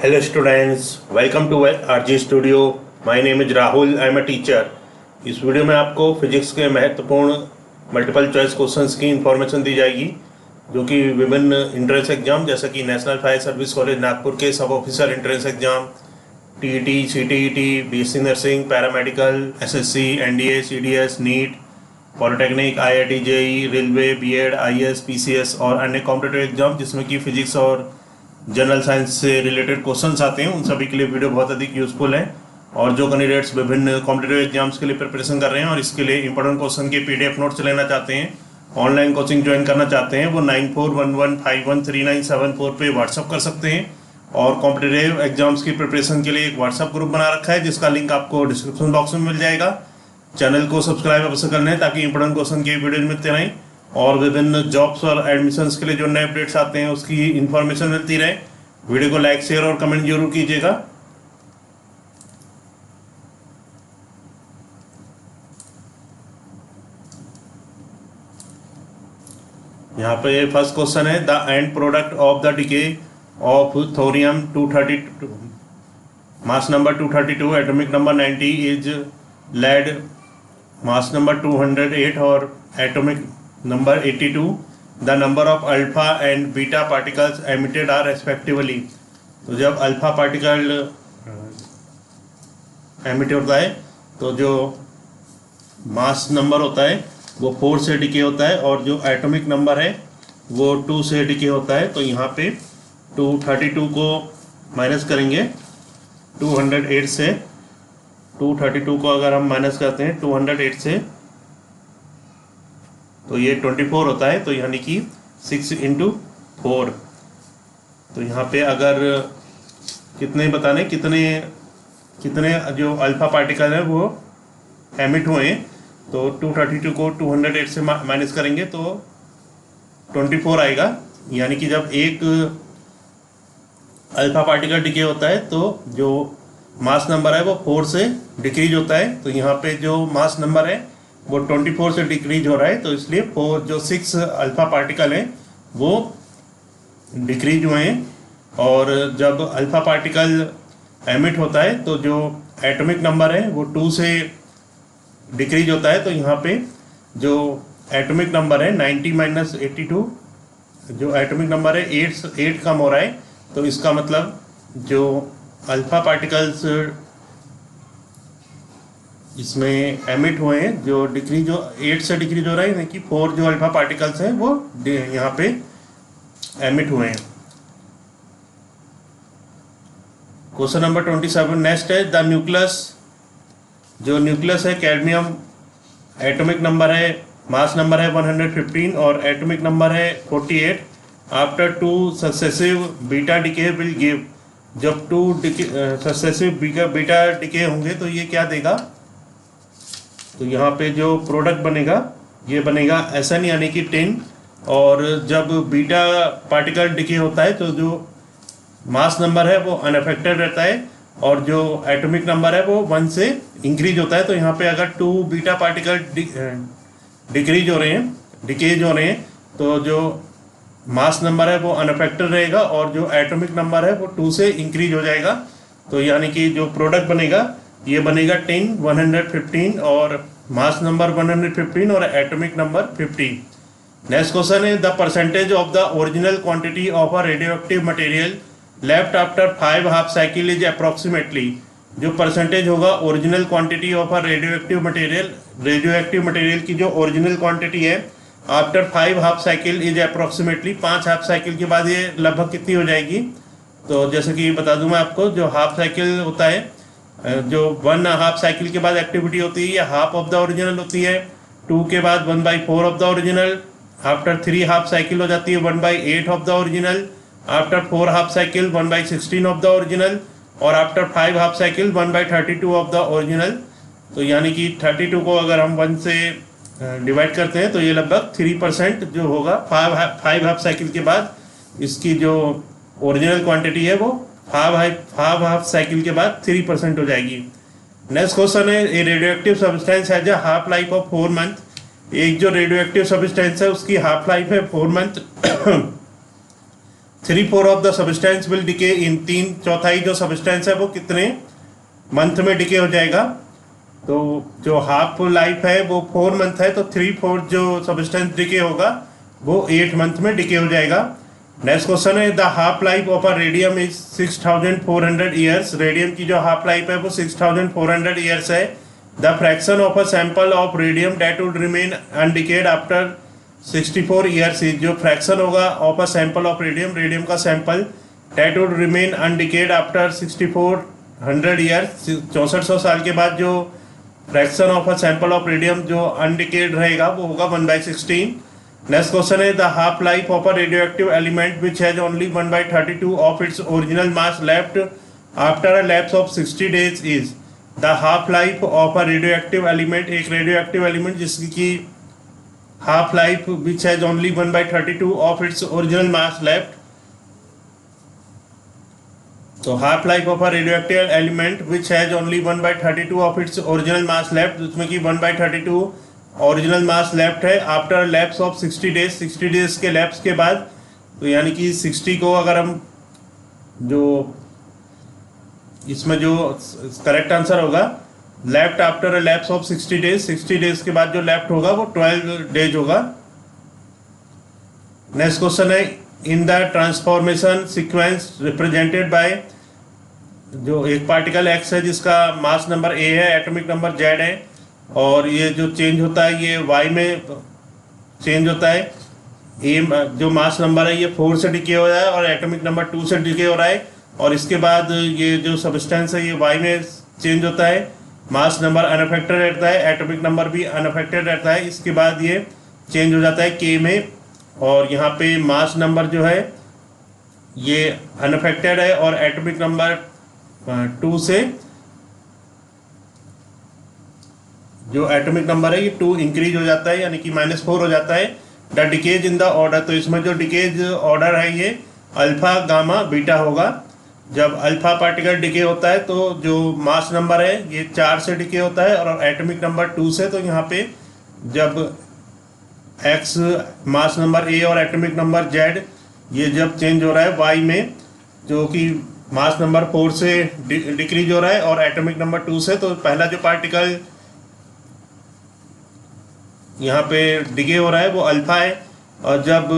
Hello students, welcome to RG Studio. My name is Rahul. I am a teacher. इस video में आपको physics के महत्वपूर्ण multiple choice questions की information दी जाएगी जो कि विभिन्न इंट्रेंस एग्जाम जैसे कि national fire service college Nagpur के sub officer entrance exam, TET, CTET, BSc nursing, paramedical, SSC, NDA, CDS, NEET, polytechnic, IIT, JE, railway, BEd, IAS, PCS और अन्य कॉम्पिटिटिव एग्जाम जिसमें कि फिजिक्स और जनरल साइंस से related questions आते हैं, उन सभी के लिए वीडियो बहुत अधिक यूजफुल है। और जो कैंडिडेट्स विभिन्न कॉम्पिटिटिव एग्जाम्स के लिए प्रिपरेशन कर रहे हैं और इसके लिए इंपॉर्टेंट क्वेश्चन के पीडीएफ नोट्स लेना चाहते हैं, ऑनलाइन कोचिंग ज्वाइन करना चाहते हैं, वो 9411513974 पे व्हाट्सअप कर सकते हैं। और कॉम्पिटिटिव एग्जाम्स की प्रिपरेशन के लिए एक व्हाट्सअप ग्रुप बना रखा है जिसका लिंक आपको डिस्क्रिप्शन बॉक्स में मिल जाएगा। चैनल को सब्सक्राइब अवश्य कर लें ताकि इंपॉर्टेंट क्वेश्चन की वीडियो मिलते रहें और विभिन्न जॉब्स और एडमिशन्स के लिए जो नए अपडेट्स आते हैं उसकी इन्फॉर्मेशन मिलती रहे। वीडियो को लाइक, शेयर और कमेंट जरूर कीजिएगा। यहाँ पे फर्स्ट क्वेश्चन है, the end product of the decay of thorium 232, mass number 232, atomic number 90 is lead mass number 208 और atomic number 82, the number of alpha and beta particles emitted are respectively. तो जब alpha particle emit होता है तो जो mass number होता है वो 4 से डिके होता है और जो एटॉमिक नंबर है वो 2 से डिके होता है। तो यहाँ पे 232 को माइनस करेंगे 208 से, 232 को अगर हम माइनस करते हैं 208 से तो ये 24 होता है। तो यानी कि 6 × 4। तो यहाँ पे अगर कितने बताने कितने जो अल्फा पार्टिकल है वो एमिट हुए हैं, तो 232 को 208 से माइनस करेंगे तो 24 आएगा। यानी कि जब एक अल्फा पार्टिकल डिके होता है तो जो मास नंबर है वो 4 से डिक्रीज होता है। तो यहाँ पे जो मास नंबर है वो 24 से डिक्रीज हो रहा है, तो इसलिए 6 अल्फा पार्टिकल हैं वो डिक्रीज हुए हैं। और जब अल्फा पार्टिकल एमिट होता है तो जो एटॉमिक नंबर है वो 2 से डिक्रीज होता है। तो यहाँ पे जो एटॉमिक नंबर है 90 - 82, जो एटॉमिक नंबर है 8 कम हो रहा है। तो इसका मतलब जो अल्फा पार्टिकल्स इसमें एमिट हुए हैं जो डिक्रीज 8 से डिक्रीज हो रहा है, यानी कि 4 जो अल्फा पार्टिकल्स हैं वो यहाँ पे एमिट हुए हैं। क्वेश्चन नंबर 27 नेक्स्ट है, द न्यूक्लियस, जो न्यूक्लियस है कैडमियम, एटॉमिक नंबर है, मास नंबर है 115 और एटॉमिक नंबर है 48, after 2 successive beta decay will give. जब 2 सक्सेसिव बीटा डिके होंगे तो ये क्या देगा, तो यहाँ पे जो प्रोडक्ट बनेगा ये बनेगा SN यानी कि 10। और जब बीटा पार्टिकल डिके होता है तो जो मास नंबर है वो अनअफेक्टेड रहता है और जो एटॉमिक नंबर है वो 1 से इंक्रीज होता है। तो यहाँ पे अगर 2 बीटा पार्टिकल डिक्रीज हो रहे हैं, डिकेज हो रहे हैं, तो जो मास नंबर है वो अनअफेक्टेड रहेगा और जो एटॉमिक नंबर है वो 2 से इंक्रीज हो जाएगा। तो यानी कि जो प्रोडक्ट बनेगा ये बनेगा 10, 115 और मास नंबर 115 और एटॉमिक नंबर 50। नेक्स्ट क्वेश्चन है, the percentage of the original quantity of a radioactive material left after 5 half cycle is approximately. जो परसेंटेज होगा original quantity of a radioactive material की जो ओरिजिनल क्वांटिटी है after 5 half cycle is approximately, 5 half cycle के बाद ये लगभग कितनी हो जाएगी। तो जैसे कि बता दूं मैं आपको, जो हाफ साइकिल होता है, जो 1 हाफ साइकिल के बाद एक्टिविटी होती है ये हाफ ऑफ द ओरिजिनल होती है, 2 के बाद 1/4 of the original, after 3 half cycle हो जाती है 1/8 of the original, after 4 half cycle 1/16 of the original और after 5 half cycle 1/32 of the original. तो यानी कि 32 को अगर हम 1 से डिवाइड करते हैं तो ये लगभग 3% जो होगा 5 हाफ साइकिल के बाद इसकी जो ओरिजिनल क्वांटिटी है वो 5 हाफ साइकिल के बाद 3% हो जाएगी। नेक्स्ट क्वेश्चन है, A radioactive substance has a half life of 4 month. एक जो रेडियोएक्टिव सब्सटेंस है उसकी हाफ लाइफ है 4 month 3/4 of the substance will decay in, 3/4 जो सब्सटेंस है वो कितने मंथ में डिके हो जाएगा। तो जो हाफ लाइफ है वो 4 मंथ है, तो 3/4 जो सब्सटेंस डिके होगा वो 8 मंथ में डिके हो जाएगा। नेक्स्ट क्वेश्चन है the half life of a radium is 6400 years. Radium की जो हाफ लाइफ है वो 6400 ईयर्स है। The fraction of a sample of radium that would remain undecayed after 64 years is, जो फ्रैक्शन होगा of a sample of radium, radium का sample that would remain undecayed after 6400 years, 6400 साल के बाद जो fraction of a sample of radium जो undecayed रहेगा वो होगा 1/16। नेक्स्ट क्वेश्चन है the half life of a radioactive element which has only 1/32 of its original mass left after a lapse of 60 days is. The half life of a radioactive element, एक radioactive element जिसकी half life which has only 1/32 of its original mass left. तो half life of a radioactive element which has only 1/32 of its original mass left, जिसमें कि 1/32 original mass left है after lapse of 60 days, 60 days के lapse के बाद। तो यानी कि 60 को अगर हम जो इसमें जो करेक्ट आंसर होगा left after a lapse of 60 days, 60 days के बाद जो लेफ्ट होगा वो 12 डेज होगा। नेक्स्ट क्वेश्चन है in the transformation sequence represented by, जो एक पार्टिकल एक्स है जिसका मास नंबर ए है, एटॉमिक नंबर जेड है, और ये जो चेंज होता है ये वाई में चेंज होता है। ए जो मास नंबर है ये 4 से डिके हो रहा है और एटॉमिक नंबर 2 से डिके हो रहा है, और इसके बाद ये जो सब्सटेंस है ये वाई में चेंज होता है, मास नंबर अनअफेक्टेड रहता है, एटॉमिक नंबर भी अनअफेक्टेड रहता है। इसके बाद ये चेंज हो जाता है के में, और यहाँ पे मास नंबर जो है ये अनअफेक्टेड है और एटॉमिक नंबर 2 से जो एटॉमिक नंबर है ये 2 इंक्रीज हो जाता है, यानी कि -4 हो जाता है। The decays in the order, तो इसमें जो डिकेज ऑर्डर है ये अल्फा गामा बीटा होगा। जब अल्फा पार्टिकल डिके होता है तो जो मास नंबर है ये 4 से डिके होता है और एटॉमिक नंबर 2 से। तो यहाँ पे जब एक्स मास नंबर ए और एटॉमिक नंबर जेड ये जब चेंज हो रहा है वाई में, जो कि मास नंबर 4 से डिक्रीज हो रहा है और एटॉमिक नंबर 2 से, तो पहला जो पार्टिकल यहाँ पे डिके हो रहा है वो अल्फा है, और जब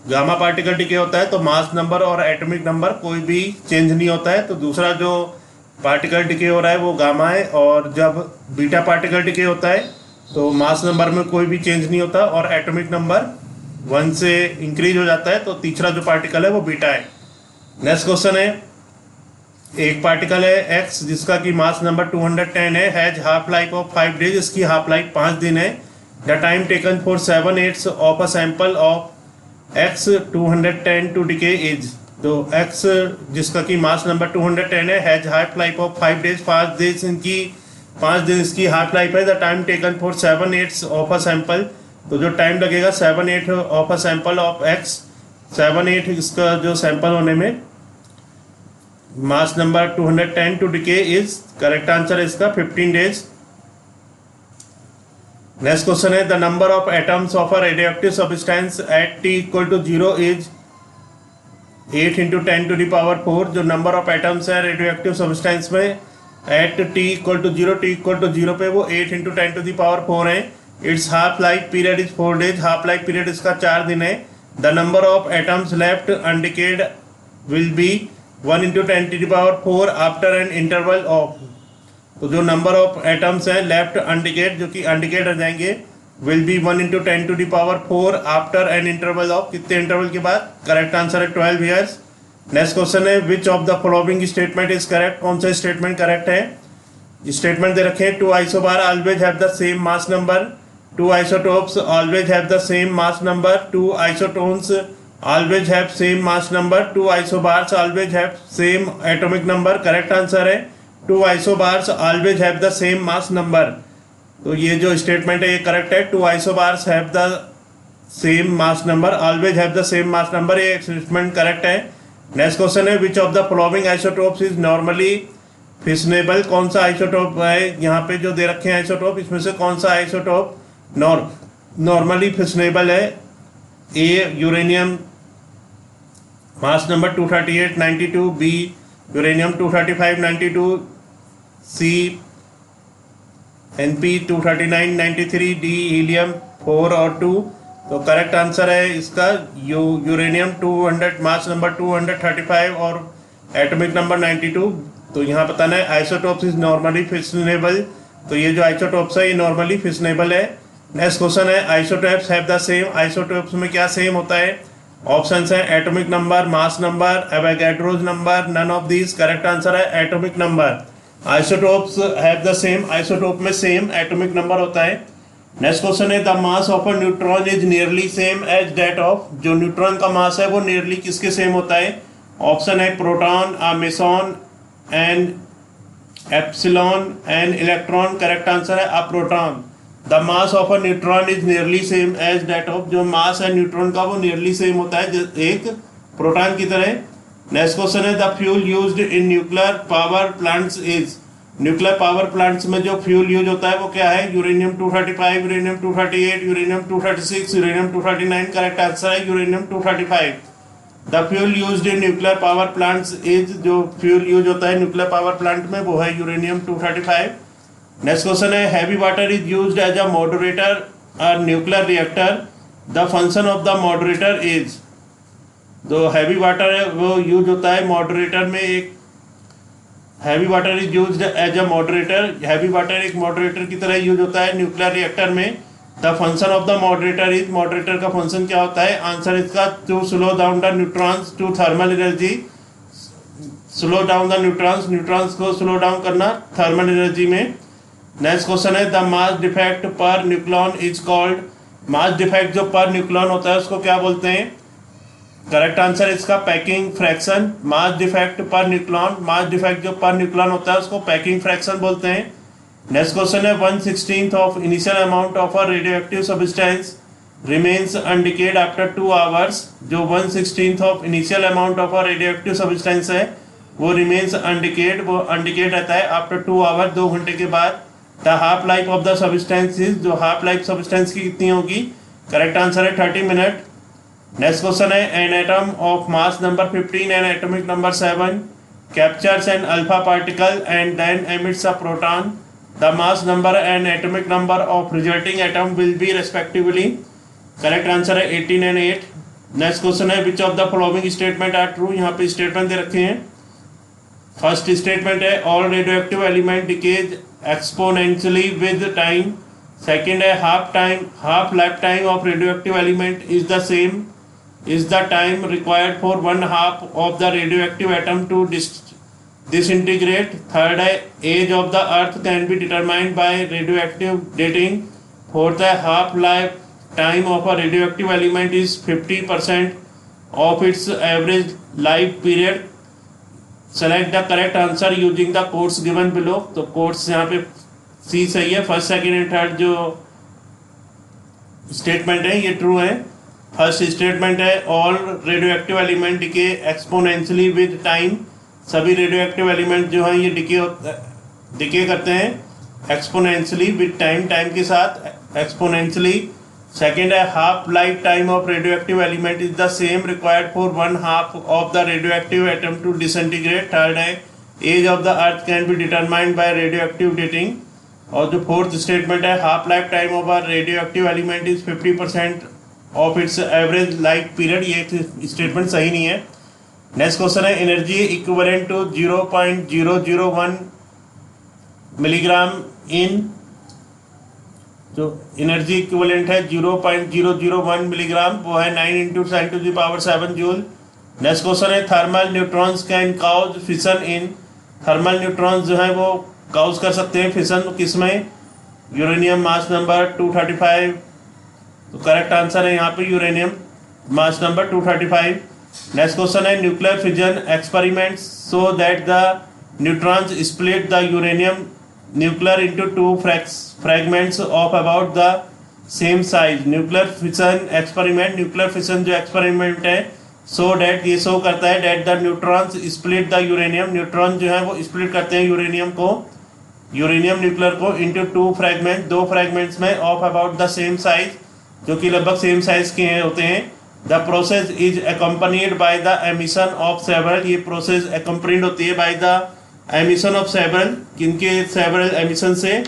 गामा पार्टिकल डिके होता है तो मास नंबर और एटॉमिक नंबर कोई भी चेंज नहीं होता है, तो दूसरा जो पार्टिकल डिके हो रहा है वो गामा है। और जब बीटा पार्टिकल डिके होता है तो मास नंबर में कोई भी चेंज नहीं होता और एटॉमिक नंबर 1 से इंक्रीज हो जाता है, तो तीसरा जो पार्टिकल है वो बीटा है। नेक्स्ट क्वेश्चन है एक पार्टिकल है एक्स जिसका कि मास नंबर 210 है, has half life of 5 days, इसकी हाफ लाइफ 5 दिन है। The time taken for 7/8 of a sample of X 210 to decay is. तो एक्स जिसका कि मास नंबर 210 है, has half life of 5 days, 5 दिन इसकी हाफ लाइफ है। The time taken for 7/8 of a sample, तो जो टाइम लगेगा 7/8 of a sample of X, 7/8 इसका जो सैंपल होने में, mass number 210 to decay is, correct answer है इसका 15 डेज। नेक्स्ट क्वेश्चन है the number of atoms of a radioactive substance at t equal to 0 is 8 × 10⁴। जो नंबर ऑफ एटम्स है radioactive substance में एट t इक्वल टू 0 पे वो 8 × 10⁴ है। Its half life period is 4 days, half life period इसका 4 दिन है। The number of atoms left undecayed will be 1 × 10⁴ after an interval of. तो जो नंबर ऑफ एटम्स हैं लेफ्ट अनडिकेट, जो कि अनडिकेट रह जाएंगे, will be 1 × 10⁴ after an interval of, कितने इंटरवल के बाद, करेक्ट आंसर है 12 ईयर्स। नेक्स्ट क्वेश्चन है which of the following statement is correct, कौन सा स्टेटमेंट करेक्ट है। स्टेटमेंट दे रखे हैं 2 isobar always have the same mass number, 2 isotopes always have the same mass number, 2 isotones always have same mass number, 2 isobars always have same atomic number, correct answer है 2 isobars always have the same mass number. तो ये जो statement है ये correct है, 2 isobars have the same mass number, always have the same mass number, ये statement correct है। Next question है which of the following isotopes is normally fissionable, कौन सा आइसोटोप है, यहाँ पे जो दे रखे हैं आइसोटोप, इसमें से कौन सा आइसोटोप नॉर्मली फिशनेबल है। A uranium mass number 238 92, B uranium 235 92, C NP 239 93, D helium 4 और 2। तो करेक्ट आंसर है इसका यूरेनियम 200, मास नंबर 235 और एटॉमिक नंबर 92। तो यहाँ बताना है आइसोटोप्स इज नॉर्मली फिशनेबल। तो ये जो आइसोटोप्स है ये नॉर्मली फिशनेबल है। नेक्स्ट क्वेश्चन है isotopes have the same. Isotopes में क्या सेम होता है? ऑप्शंस हैं atomic number, mass number, Avogadro's number, none of these. Correct answer है atomic number. Isotopes have the same, isotope में सेम एटॉमिक नंबर होता है। नेक्स्ट क्वेश्चन है the mass of a neutron is nearly same as that of. जो neutron का mass है वो nearly किसके सेम होता है? ऑप्शन है proton, a meson, and epsilon, and electron. Correct answer है a proton. The mass of a neutron is nearly same as that of. जो मास है न्यूट्रॉन का वो नियरली सेम होता है एक प्रोटॉन की तरह। नेक्स्ट क्वेश्चन है the fuel used in nuclear power plants is. Nuclear power plants में जो फ्यूल यूज होता है वो क्या है? Uranium 235, uranium 238, uranium 236, uranium 239। Correct answer है uranium 235। The fuel used in nuclear power plants is. जो फ्यूल यूज होता है न्यूक्लियर पावर प्लांट में वो है यूरेनियम 235। नेक्स्ट क्वेश्चन है heavy water is used as a moderator और nuclear reactor. The function of the moderator is. जो heavy water है वो यूज होता है मॉडरेटर में। एक heavy water is used as a moderator. Heavy water एक मॉडरेटर की तरह यूज होता है न्यूक्लियर रिएक्टर में। The function of the moderator is. Moderator का फंक्शन क्या होता है? आंसर इसका to slow down the neutrons to thermal energy. Slow down the neutrons, neutrons को स्लो डाउन करना थर्मल एनर्जी में। नेक्स्ट क्वेश्चन है द मास डिफेक्ट पर न्यूक्लॉन इज कॉल्ड। मास डिफेक्ट जो पर न्यूक्लॉन होता है उसको क्या बोलते हैं? करेक्ट आंसर इसका पैकिंग फ्रैक्शन। मास डिफेक्ट पर न्यूक्लॉन, मास डिफेक्ट जो पर न्यूक्लॉन होता है उसको पैकिंग फ्रैक्शन बोलते हैं। नेक्स्ट क्वेश्चन है 1/16 of initial amount of a radioactive substance remains undecayed after 2 hours. जो 1/16 of initial amount of a radioactive substance है वो रिमेन्स अनडिकेड, वो अनडिकेड रहता है आफ्टर 2 आवर, 2 घंटे के बाद। The half life of the substance is. जो हाफ लाइफ सब्सटेंस की कितनी होगी? करेक्ट आंसर है 30 मिनट। नेक्स्ट क्वेश्चन है an atom of mass number 15 and atomic number 7 captures an alpha particle and then emits a proton. The mass number and atomic number of resulting atom will be respectively. Correct answer है 18 and 8। Next question है which of the following statement are true. यहाँ पे statement दे रखे हैं। First statement है all radioactive element decays exponentially with time. Second है half life time of radioactive element is the same is the time required for 1/2 of the radioactive atom to disintegrate. Third है age of the earth can be determined by radioactive dating. Fourth है half life time of a radioactive element is 50% of its average life period. Select the correct answer using the codes given below. तो codes यहाँ पे C सही है। First second and third जो statement है ये true है। फर्स्ट स्टेटमेंट है all radioactive element decay exponentially with time. सभी रेडियोएक्टिव एलिमेंट जो हैं ये डिके करते हैं एक्सपोनेंशियली विद टाइम, टाइम के साथ एक्सपोनेंशियली। सेकेंड है half life time of radioactive element is the same required for 1/2 of the radioactive atom to disintegrate. Third है age of the earth can be determined by radioactive dating. और जो fourth statement है half life time of a radioactive element is 50% of its average life period. ये statement सही नहीं है। Next question है energy equivalent to 0.001 milligram इन। जो energy equivalent है 0.001 मिलीग्राम वो है 9 × 10⁻⁷ जूल। नेक्स्ट क्वेश्चन है thermal neutrons can cause fission in. Thermal neutrons जो है वो काउज कर सकते हैं फिशन किसमें? Uranium mass number 235। तो करेक्ट आंसर है यहाँ पे uranium mass number 235। Next question है nuclear fission experiments so that the neutrons split the uranium nuclear into 2 fragments of about the same size. Nuclear fission experiment, nuclear fission जो experiment है so that ये show करता है that the neutrons split the uranium. Neutron जो है वो split करते हैं यूरेनियम को, यूरेनियम न्यूक्लियर को इनटू 2 फ्रैगमेंट, 2 फ्रैगमेंट्स में of about the same size, जो कि लगभग सेम साइज के होते हैं। The process is accompanied by the emission of several, ये प्रोसेस accompanied होती है by the emission of several, किनके सेवरल एमिशन से।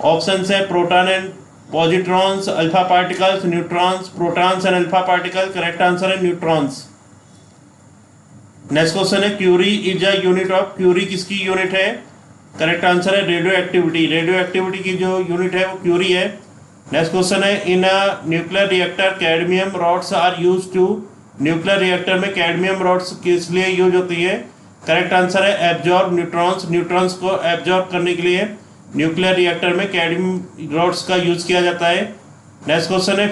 ऑप्शन है proton and positrons, alpha particles, neutrons, protons and alpha particle. Correct answer है neutrons. Next question है curie is a unit of, curie किसकी unit है? Correct answer है radio activity, radio activity की जो unit है वो क्यूरी है। नेक्स्ट क्वेश्चन है in a nuclear reactor cadmium rods are use to, nuclear reactor में कैडमियम रॉड्स किस लिए यूज होती है? करेक्ट आंसर है एब्जॉर्ब न्यूट्रॉन्स, न्यूट्रॉन्स को एब्जॉर्ब करने के लिए न्यूक्लियर रिएक्टर में कैडमियम रॉड्स का यूज किया जाता है। नेक्स्ट क्वेश्चन है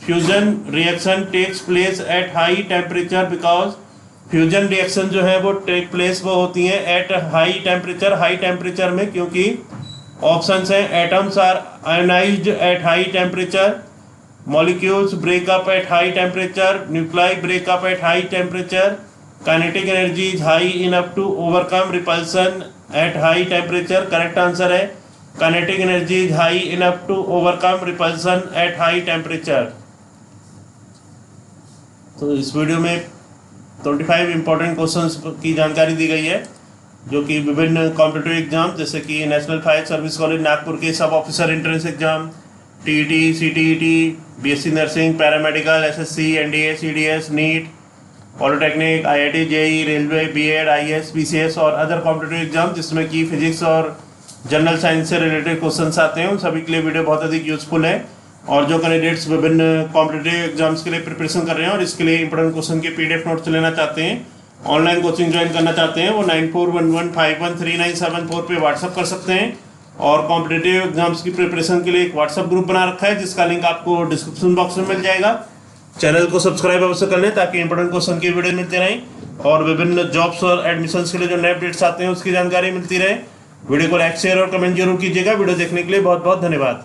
fusion reaction takes place at high temperature because, fusion reaction जो है वो टेक प्लेस वो होती हैं at high temperature, high temperature में, क्योंकि ऑप्शंस हैं atoms are ionised at high temperature, molecules break up at high temperature, nuclei break up at high temperature, kinetic energy is high enough to overcome repulsion at high temperature. Correct answer है kinetic energy is high enough to overcome repulsion at high temperature. तो इस video में 25 important questions की जानकारी दी गई है जो कि विभिन्न कॉम्पिटिटिव एग्जाम जैसे कि national fire service college Nagpur के sub officer entrance exam, TET, CTET, BSc nursing, paramedical, SSC, NDA, CDS, NEET, polytechnic, IIT, JE, railway, BEd, IAS, PCS और अदर कॉम्पिटिटिव एग्जाम जिसमें कि फिजिक्स और जनरल साइंस से related questions आते हैं, उन सभी के लिए वीडियो बहुत अधिक यूजफुल है। और जो कैंडिडेट्स विभिन्न कॉम्पिटिटिव एग्जाम्स के लिए प्रिपरेशन कर रहे हैं और इसके लिए इंपॉर्टेंट क्वेश्चन के पीडीएफ नोट्स लेना चाहते हैं, ऑनलाइन कोचिंग ज्वाइन करना चाहते हैं, वो 9411513974 पे व्हाट्सअप कर सकते हैं। और कॉम्पिटिटिव एग्जाम्स की प्रिपरेशन के लिए एक व्हाट्सअप ग्रुप बना रखा है जिसका लिंक आपको डिस्क्रिप्शन बॉक्स में मिल जाएगा। चैनल को सब्सक्राइब अवश्य कर लें ताकि इंपॉर्टेंट क्वेश्चन की वीडियो मिलते रहें और विभिन्न जॉब्स और एडमिशन्स के लिए जो नए अपडेट्स आते हैं उसकी जानकारी मिलती रहे। वीडियो को लाइक, शेयर और कमेंट जरूर कीजिएगा। वीडियो देखने के लिए बहुत बहुत धन्यवाद।